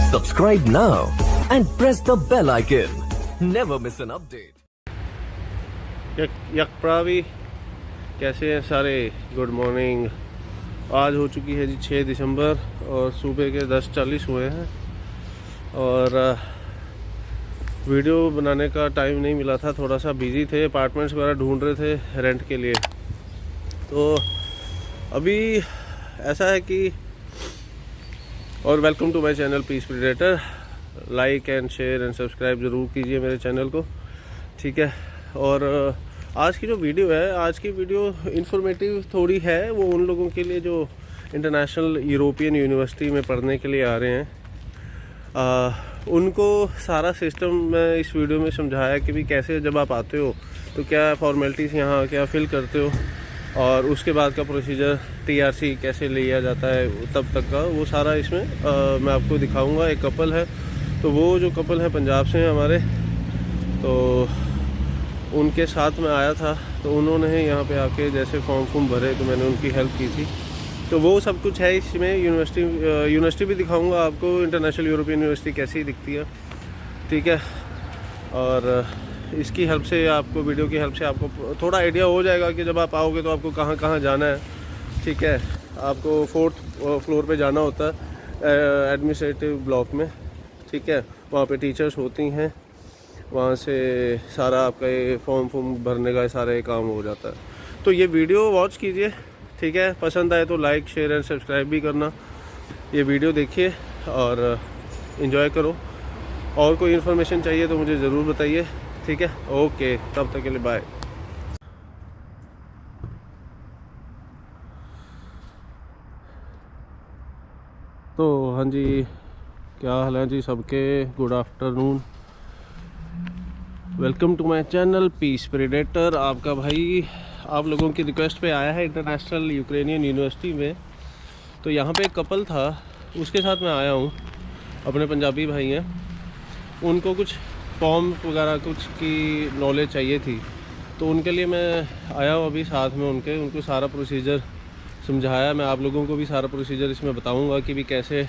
Subscribe now and press the bell icon. Never miss an update. यकप्रावी कैसे हैं सारे। Good morning. आज हो चुकी है जी 6 दिसंबर और सुबह के 10:40 हुए हैं और वीडियो बनाने का टाइम नहीं मिला था, थोड़ा सा बिज़ी थे, अपार्टमेंट्स वगैरह ढूंढ रहे थे रेंट के लिए। तो अभी ऐसा है कि और welcome to my channel Peace Predator. Like and share and subscribe ज़रूर कीजिए मेरे चैनल को, ठीक है। और आज की जो वीडियो है, आज की वीडियो इंफॉर्मेटिव थोड़ी है, वो उन लोगों के लिए जो इंटरनेशनल यूरोपियन यूनिवर्सिटी में पढ़ने के लिए आ रहे हैं। उनको सारा सिस्टम मैं इस वीडियो में समझाया कि भी कैसे जब आप आते हो तो क्या फॉर्मेलिटीज़ यहाँ क्या फ़िल करते हो और उसके बाद का प्रोसीजर टीआरसी कैसे लिया जाता है तब तक का, वो सारा इसमें मैं आपको दिखाऊंगा। एक कपल है, तो वो जो कपल है पंजाब से हैं हमारे, तो उनके साथ में आया था। तो उन्होंने यहाँ पे आके जैसे फॉर्म भरे तो मैंने उनकी हेल्प की थी। तो वो सब कुछ है इसमें। यूनिवर्सिटी भी दिखाऊंगा आपको, इंटरनेशनल यूरोपियन यूनिवर्सिटी कैसी दिखती है, ठीक है। और इसकी हेल्प से आपको, वीडियो की हेल्प से आपको थोड़ा आइडिया हो जाएगा कि जब आप आओगे तो आपको कहाँ कहाँ जाना है, ठीक है। आपको 4th फ्लोर पे जाना होता है एडमिनिस्ट्रेटिव ब्लॉक में, ठीक है। वहाँ पे टीचर्स होती हैं, वहाँ से सारा आपका ये फॉर्म भरने का सारा काम हो जाता है। तो ये वीडियो वॉच कीजिए, ठीक है। पसंद आए तो लाइक शेयर एंड सब्सक्राइब भी करना। ये वीडियो देखिए और इन्जॉय करो। और कोई इन्फॉर्मेशन चाहिए तो मुझे ज़रूर बताइए, ठीक है। ओके, तब तक के लिए बाय। तो हाँ जी, क्या हाल है जी सबके। Good afternoon, welcome to my channel Peace Predator. आपका भाई आप लोगों की रिक्वेस्ट पे आया है इंटरनेशनल यूक्रेनियन यूनिवर्सिटी में। तो यहाँ पे एक कपल था, उसके साथ मैं आया हूँ। अपने पंजाबी भाई हैं, उनको कुछ फॉर्म वगैरह कुछ की नॉलेज चाहिए थी, तो उनके लिए मैं आया हूँ अभी साथ में उनको सारा प्रोसीजर समझाया। मैं आप लोगों को भी सारा प्रोसीजर इसमें बताऊँगा कि भी कैसे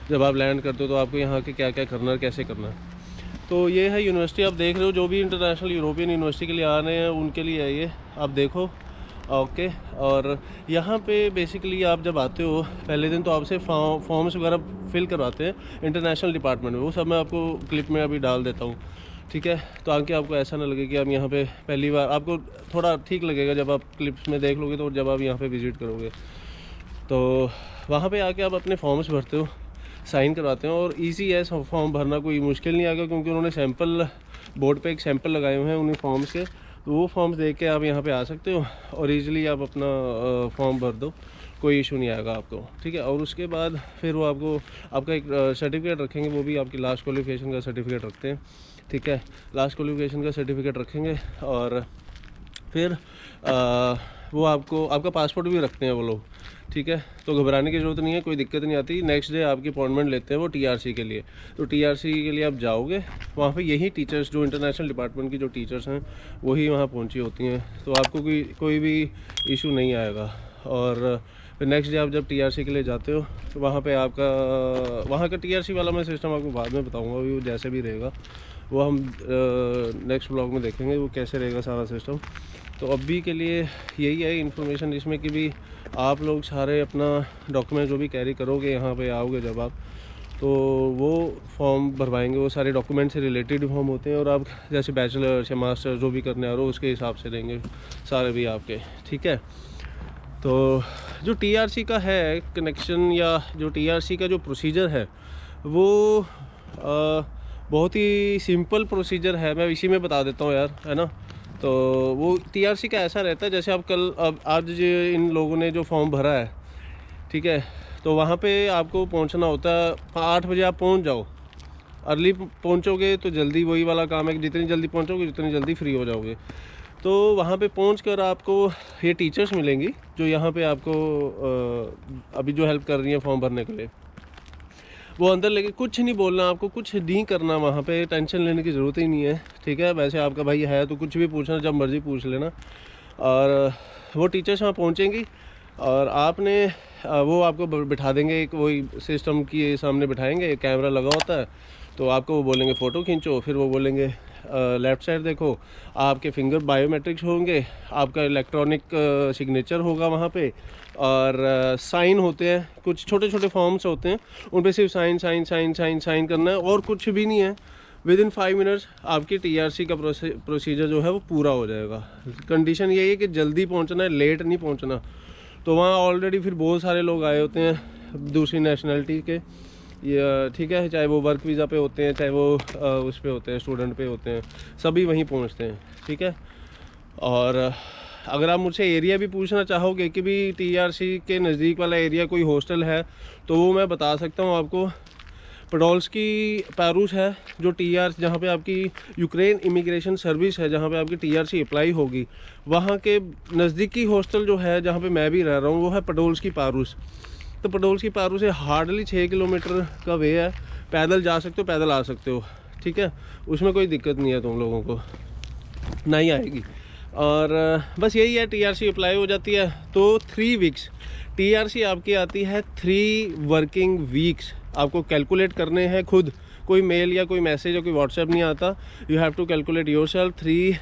जब आप लैंड करते हो तो आपको यहाँ के क्या क्या करना है, कैसे करना है। तो ये है यूनिवर्सिटी, आप देख रहे हो। जो भी इंटरनेशनल यूरोपियन यूनिवर्सिटी के लिए आ रहे हैं उनके लिए है ये, आप देखो, ओके। और यहाँ पे बेसिकली आप जब आते हो पहले दिन तो आपसे फॉर्म्स वगैरह फिल करवाते हैं इंटरनेशनल डिपार्टमेंट में। वो सब मैं आपको क्लिप में अभी डाल देता हूँ, ठीक है। तो आगे आपको ऐसा ना लगे कि आप यहाँ पे पहली बार, आपको थोड़ा ठीक लगेगा जब आप क्लिप्स में देख लोगे। तो जब आप यहाँ पे विज़िट करोगे तो वहाँ पे आके आप अपने फॉर्म्स भरते हो, साइन करवाते हैं। और इजी है फॉर्म भरना, कोई मुश्किल नहीं आएगा, क्योंकि उन्होंने सैंपल बोर्ड पे एक सैंपल लगाए हुए हैं उन्हीं फॉर्म्स के। तो वो फॉर्म्स देख के आप यहाँ पे आ सकते हो और इजीली आप अपना फॉर्म भर दो, कोई इशू नहीं आएगा आपको, ठीक है। और उसके बाद फिर वो आपका एक सर्टिफिकेट रखेंगे, वो भी आपकी लास्ट क्वालिफिकेशन का सर्टिफिकेट रखते हैं, ठीक है। लास्ट क्वालिफिकेशन का सर्टिफिकेट रखेंगे और फिर वो आपका पासपोर्ट भी रखते हैं वो लोग, ठीक है। तो घबराने की ज़रूरत नहीं है, कोई दिक्कत नहीं आती। नेक्स्ट डे आपकी अपॉइंटमेंट लेते हैं वो टीआरसी के लिए। तो टीआरसी के लिए आप जाओगे, वहाँ पे यही टीचर्स जो इंटरनेशनल डिपार्टमेंट की जो टीचर्स हैं वही वहाँ पहुँची होती हैं। तो आपको कोई भी इशू नहीं आएगा। और फिर नेक्स्ट डे आप जब टीआरसी के लिए जाते हो तो वहाँ का टीआरसी वाला मैं सिस्टम आपको बाद में बताऊँगा, वो जैसे भी रहेगा वो हम नेक्स्ट ब्लॉग में देखेंगे वो कैसे रहेगा सारा सिस्टम। तो अभी के लिए यही है इन्फॉर्मेशन इसमें कि भी आप लोग सारे अपना डॉक्यूमेंट जो भी कैरी करोगे यहाँ पे आओगे जब आप, तो वो फॉर्म भरवाएंगे। वो सारे डॉक्यूमेंट से रिलेटेड फॉर्म होते हैं और आप जैसे बैचलर या मास्टर जो भी करने आ रहे हो उसके हिसाब से देंगे सारे भी आपके, ठीक है। तो जो टीआरसी का है कनेक्शन, या जो टीआरसी का जो प्रोसीजर है वो बहुत ही सिंपल प्रोसीजर है। मैं इसी में बता देता हूँ यार, है ना। तो वो टीआरसी का ऐसा रहता है, जैसे आप आज इन लोगों ने जो फॉर्म भरा है, ठीक है, तो वहाँ पे आपको पहुँचना होता है 8 बजे। आप पहुँच जाओ, अर्ली पहुँचोगे तो जल्दी, वही वाला काम है कि जितनी जल्दी पहुँचोगे जितनी जल्दी फ्री हो जाओगे। तो वहाँ पे पहुँचकर आपको ये टीचर्स मिलेंगी जो यहाँ पे आपको अभी जो हेल्प कर रही हैं फॉर्म भरने के लिए। वो अंदर लेके कुछ नहीं बोलना, आपको कुछ नहीं करना, वहाँ पे टेंशन लेने की ज़रूरत ही नहीं है, ठीक है। वैसे आपका भाई है तो कुछ भी पूछना जब मर्ज़ी पूछ लेना। और वो टीचर्स वहाँ पहुँचेंगी और आपने वो आपको बिठा देंगे, एक वही सिस्टम के सामने बिठाएंगे, एक कैमरा लगा होता है, तो आपको वो बोलेंगे फ़ोटो खींचो, फिर वो बोलेंगे लेफ़्ट साइड देखो, आपके फिंगर बायोमेट्रिक्स होंगे, आपका इलेक्ट्रॉनिक सिग्नेचर होगा वहाँ पे, और साइन होते हैं, कुछ छोटे छोटे फॉर्म्स होते हैं, उन पे सिर्फ sign sign sign sign sign करना है और कुछ भी नहीं है। विद इन 5 मिनट्स आपकी TRC का प्रोसीजर जो है वो पूरा हो जाएगा। कंडीशन यही है कि जल्दी पहुँचना है, लेट नहीं पहुँचना। तो वहाँ ऑलरेडी फिर बहुत सारे लोग आए होते हैं दूसरी नेशनलिटी के, या ठीक है, चाहे वो वर्क वीज़ा पे होते हैं, चाहे वो उस पे होते हैं, स्टूडेंट पे होते हैं, सभी वहीं पहुंचते हैं, ठीक है। और अगर आप मुझसे एरिया भी पूछना चाहोगे कि भी TRC के नज़दीक वाला एरिया कोई हॉस्टल है, तो वो मैं बता सकता हूँ आपको। पडोल्स्की पैरूस है जो जहाँ पे आपकी यूक्रेन इमिग्रेशन सर्विस है, जहाँ पे आपकी TRC अप्लाई होगी, वहाँ के नज़दीकी हॉस्टल जो है जहाँ पे मैं भी रह रहा हूँ वो है पडोल्स्की पैरूस। तो पडोल्स्की पैरूस से हार्डली 6 किलोमीटर का वे है, पैदल जा सकते हो, पैदल आ सकते हो, ठीक है, उसमें कोई दिक्कत नहीं है तुम लोगों को, नहीं आएगी। और बस यही है, TRC अप्लाई हो जाती है तो 3 वीक्स TRC आपकी आती है, 3 वर्किंग वीक्स आपको कैलकुलेट करने हैं खुद, कोई मेल या कोई मैसेज या कोई व्हाट्सएप नहीं आता। You have to calculate yourself 3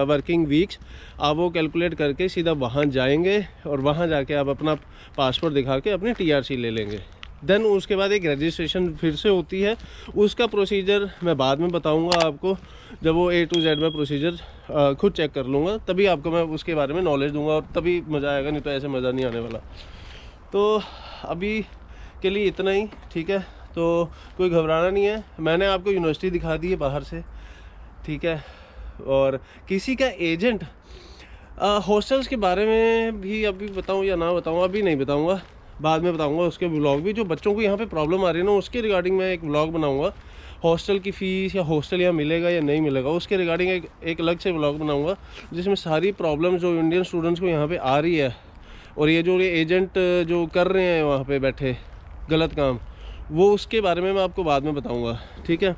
working weeks. आप वो कैलकुलेट करके सीधा वहाँ जाएंगे और वहाँ जाके आप अपना पासपोर्ट दिखा के अपनी TRC ले लेंगे। देन उसके बाद एक रजिस्ट्रेशन फिर से होती है, उसका प्रोसीजर मैं बाद में बताऊंगा आपको, जब वो A to Z में प्रोसीजर खुद चेक कर लूँगा तभी आपको मैं उसके बारे में नॉलेज दूंगा और तभी मज़ा आएगा, नहीं तो ऐसे मज़ा नहीं आने वाला। तो अभी के लिए इतना ही, ठीक है, तो कोई घबराना नहीं है। मैंने आपको यूनिवर्सिटी दिखा दी है बाहर से, ठीक है। और किसी का एजेंट हॉस्टल्स के बारे में भी अभी बताऊं या ना बताऊं, अभी नहीं बताऊंगा, बाद में बताऊंगा। उसके व्लॉग भी, जो बच्चों को यहाँ पे प्रॉब्लम आ रही है ना, उसके रिगार्डिंग मैं एक व्लॉग बनाऊंगा। हॉस्टल की फ़ीस या हॉस्टल यहाँ मिलेगा या नहीं मिलेगा, उसके रिगार्डिंग एक अलग से व्लॉग बनाऊंगा, जिसमें सारी प्रॉब्लम जो इंडियन स्टूडेंट्स को यहाँ पे आ रही है, और ये जो एजेंट जो कर रहे हैं वहाँ पे बैठे गलत काम, वो उसके बारे में मैं आपको बाद में बताऊँगा, ठीक है।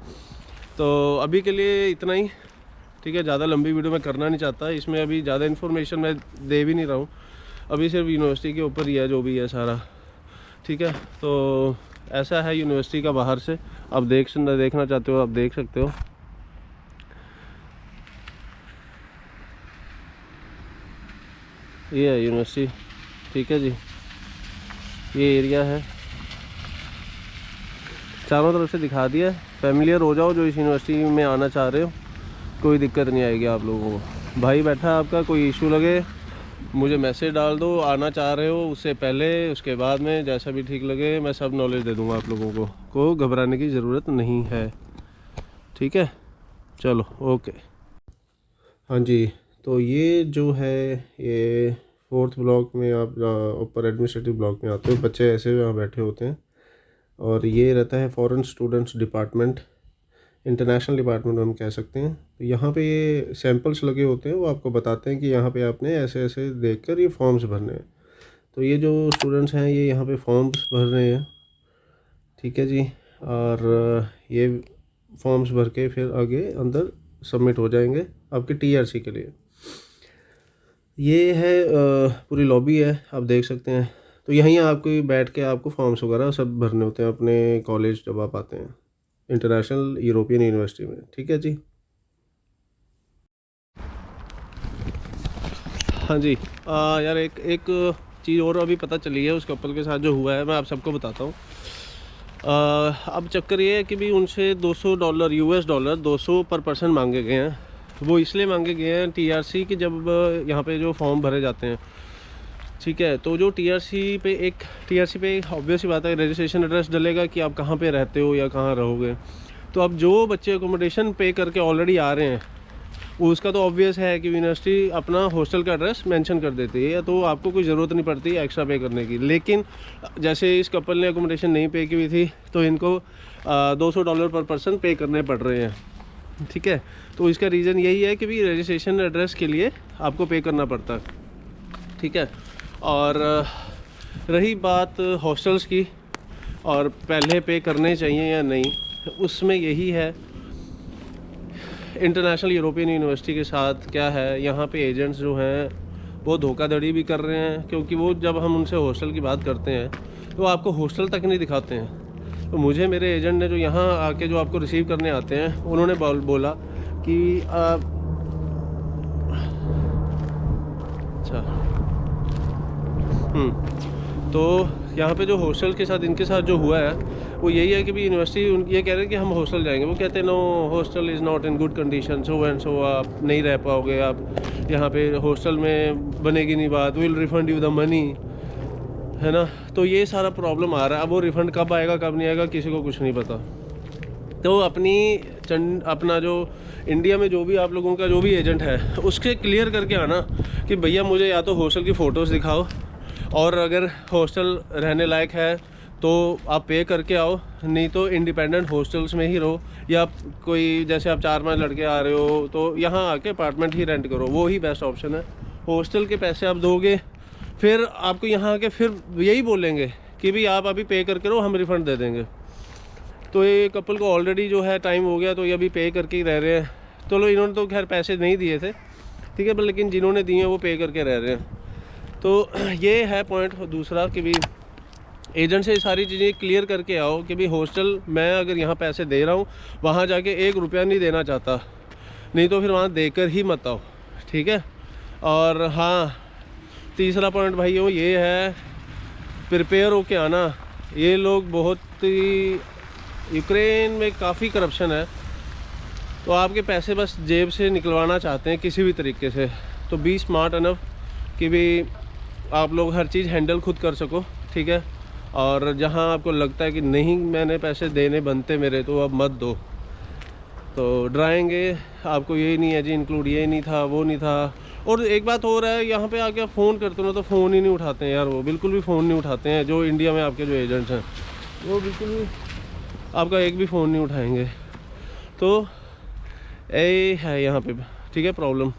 तो अभी के लिए इतना ही, ठीक है। ज़्यादा लंबी वीडियो मैं करना नहीं चाहता, इसमें अभी ज़्यादा इन्फॉर्मेशन मैं दे भी नहीं रहा हूँ, अभी सिर्फ यूनिवर्सिटी के ऊपर ही है जो भी है सारा, ठीक है। तो ऐसा है यूनिवर्सिटी का बाहर से, आप देखना चाहते हो आप देख सकते हो। ये है यूनिवर्सिटी, ठीक है जी, ये एरिया है, चारों तरफ से दिखा दिया। फैमिलियर हो जाओ जो इस यूनिवर्सिटी में आना चाह रहे हो, कोई दिक्कत नहीं आएगी आप लोगों को। भाई बैठा है आपका, कोई इशू लगे मुझे मैसेज डाल दो, आना चाह रहे हो उससे पहले, उसके बाद में, जैसा भी ठीक लगे मैं सब नॉलेज दे दूंगा आप लोगों को घबराने की ज़रूरत नहीं है, ठीक है। चलो ओके। हाँ जी, तो ये जो है ये 4th ब्लॉक में आप ऊपर एडमिनिस्ट्रेटिव ब्लॉक में आते हो, बच्चे ऐसे यहाँ बैठे होते हैं, और ये रहता है foreign students department, international department हम कह सकते हैं। तो यहाँ पे ये सैम्पल्स लगे होते हैं, वो आपको बताते हैं कि यहाँ पे आपने ऐसे ऐसे देखकर ये फॉर्म्स भरने हैं। तो ये जो स्टूडेंट्स हैं ये यहाँ पे फॉर्म्स भर रहे हैं, ठीक है जी, और ये फॉर्म्स भर के फिर आगे अंदर सबमिट हो जाएंगे आपकी TRC के लिए। ये है पूरी लॉबी है, आप देख सकते हैं। तो यहीं आपको बैठ के आपको फॉर्म्स वगैरह सब भरने होते हैं अपने कॉलेज जब आप आते हैं इंटरनेशनल यूरोपियन यूनिवर्सिटी में, ठीक है जी। हाँ जी, यार एक चीज़ और अभी पता चली है उस कपल के साथ जो हुआ है, मैं आप सबको बताता हूँ। अब चक्कर ये है कि भी उनसे $200 US डॉलर 200 पर पर्सन मांगे गए हैं। वो इसलिए मांगे गए हैं TRC कि जब यहाँ पे जो फॉर्म भरे जाते हैं, ठीक है, तो जो TRC पे ऑब्वियस ही बात है रजिस्ट्रेशन एड्रेस डलेगा कि आप कहाँ पे रहते हो या कहाँ रहोगे। तो अब जो बच्चे अकोमोडेशन पे करके ऑलरेडी आ रहे हैं, उसका तो ऑब्वियस है कि यूनिवर्सिटी अपना हॉस्टल का एड्रेस मेंशन कर देती है, तो आपको कोई ज़रूरत नहीं पड़ती एक्स्ट्रा पे करने की। लेकिन जैसे इस कपल ने अकोमोडेशन नहीं पे की हुई थी, तो इनको $200 पर पर्सन पे करने पड़ रहे हैं, ठीक है। तो इसका रीज़न यही है कि भी रजिस्ट्रेशन एड्रेस के लिए आपको पे करना पड़ता है, ठीक है। और रही बात हॉस्टल्स की और पहले पे करने चाहिए या नहीं, उसमें यही है इंटरनेशनल यूरोपियन यूनिवर्सिटी के साथ क्या है, यहाँ पे एजेंट्स जो हैं वो धोखाधड़ी भी कर रहे हैं, क्योंकि वो जब हम उनसे हॉस्टल की बात करते हैं तो आपको हॉस्टल तक नहीं दिखाते हैं। तो मुझे मेरे एजेंट ने जो यहाँ आके जो आपको रिसीव करने आते हैं, उन्होंने बोला कि अच्छा तो यहाँ पे जो हॉस्टल के साथ इनके साथ जो हुआ है वो यही है कि भी यूनिवर्सिटी ये कह रहे हैं कि हम हॉस्टल जाएंगे, वो कहते हैं no hostel is not in good condition, so and so आप नहीं रह पाओगे, आप यहाँ पे हॉस्टल में बनेगी नहीं बात, will refund you the money, है ना। तो ये सारा प्रॉब्लम आ रहा है। अब वो रिफ़ंड कब आएगा कब नहीं आएगा किसी को कुछ नहीं पता। तो अपना जो इंडिया में जो भी आप लोगों का जो भी एजेंट है उसके क्लियर करके आना कि भैया मुझे या तो हॉस्टल की फ़ोटोज़ दिखाओ, और अगर हॉस्टल रहने लायक है तो आप पे करके आओ, नहीं तो इंडिपेंडेंट हॉस्टल्स में ही रहो, या कोई जैसे आप 4-5 लड़के आ रहे हो तो यहाँ आके अपार्टमेंट ही रेंट करो, वो ही बेस्ट ऑप्शन है। हॉस्टल के पैसे आप दोगे, फिर आपको यहाँ आके फिर यही बोलेंगे कि भी आप अभी पे करके रहो, हम रिफ़ंड दे देंगे। तो ये कपल को ऑलरेडी जो है टाइम हो गया, तो ये अभी पे करके ही रह रहे हैं। तो लो, इन्होंने तो खैर पैसे नहीं दिए थे, ठीक है, पर लेकिन जिन्होंने दिए हैं वो पे करके रह रहे हैं। तो ये है पॉइंट दूसरा कि भी एजेंट से सारी चीज़ें क्लियर करके आओ कि भी हॉस्टल मैं अगर यहाँ पैसे दे रहा हूँ, वहाँ जाके 1 रुपया नहीं देना चाहता, नहीं तो फिर वहाँ देकर ही मत आओ, ठीक है। और हाँ, तीसरा पॉइंट भाइयों ये है, प्रिपेयर होके आना। ये लोग बहुत ही, यूक्रेन में काफ़ी करप्शन है, तो आपके पैसे बस जेब से निकलवाना चाहते हैं किसी भी तरीके से। तो बी स्मार्ट इनफ कि भी आप लोग हर चीज़ हैंडल खुद कर सको, ठीक है। और जहां आपको लगता है कि नहीं मैंने पैसे देने बनते मेरे, तो अब मत दो। तो डराएंगे आपको, यही नहीं है जी इंक्लूड, ये नहीं था वो नहीं था। और एक बात हो रहा है, यहाँ पे आके आप फ़ोन करते हो तो फ़ोन ही नहीं उठाते हैं यार, वो बिल्कुल भी फ़ोन नहीं उठाते हैं। जो इंडिया में आपके जो एजेंट्स हैं वो बिल्कुल भी आपका एक भी फ़ोन नहीं उठाएंगे। तो ये है यहाँ पे, ठीक है, प्रॉब्लम।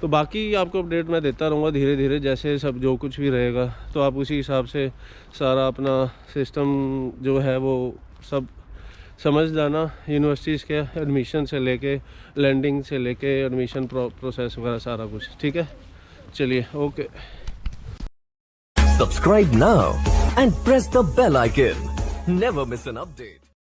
तो बाकी आपको अपडेट मैं देता रहूँगा धीरे धीरे, जैसे सब जो कुछ भी रहेगा, तो आप उसी हिसाब से सारा अपना सिस्टम जो है वो सब समझ जाना। यूनिवर्सिटीज़ के एडमिशन से लेके लैंडिंग से लेके एडमिशन प्रोसेस वगैरह सारा कुछ, ठीक है। चलिए, okay. Subscribe now and press the bell icon. Never miss an update.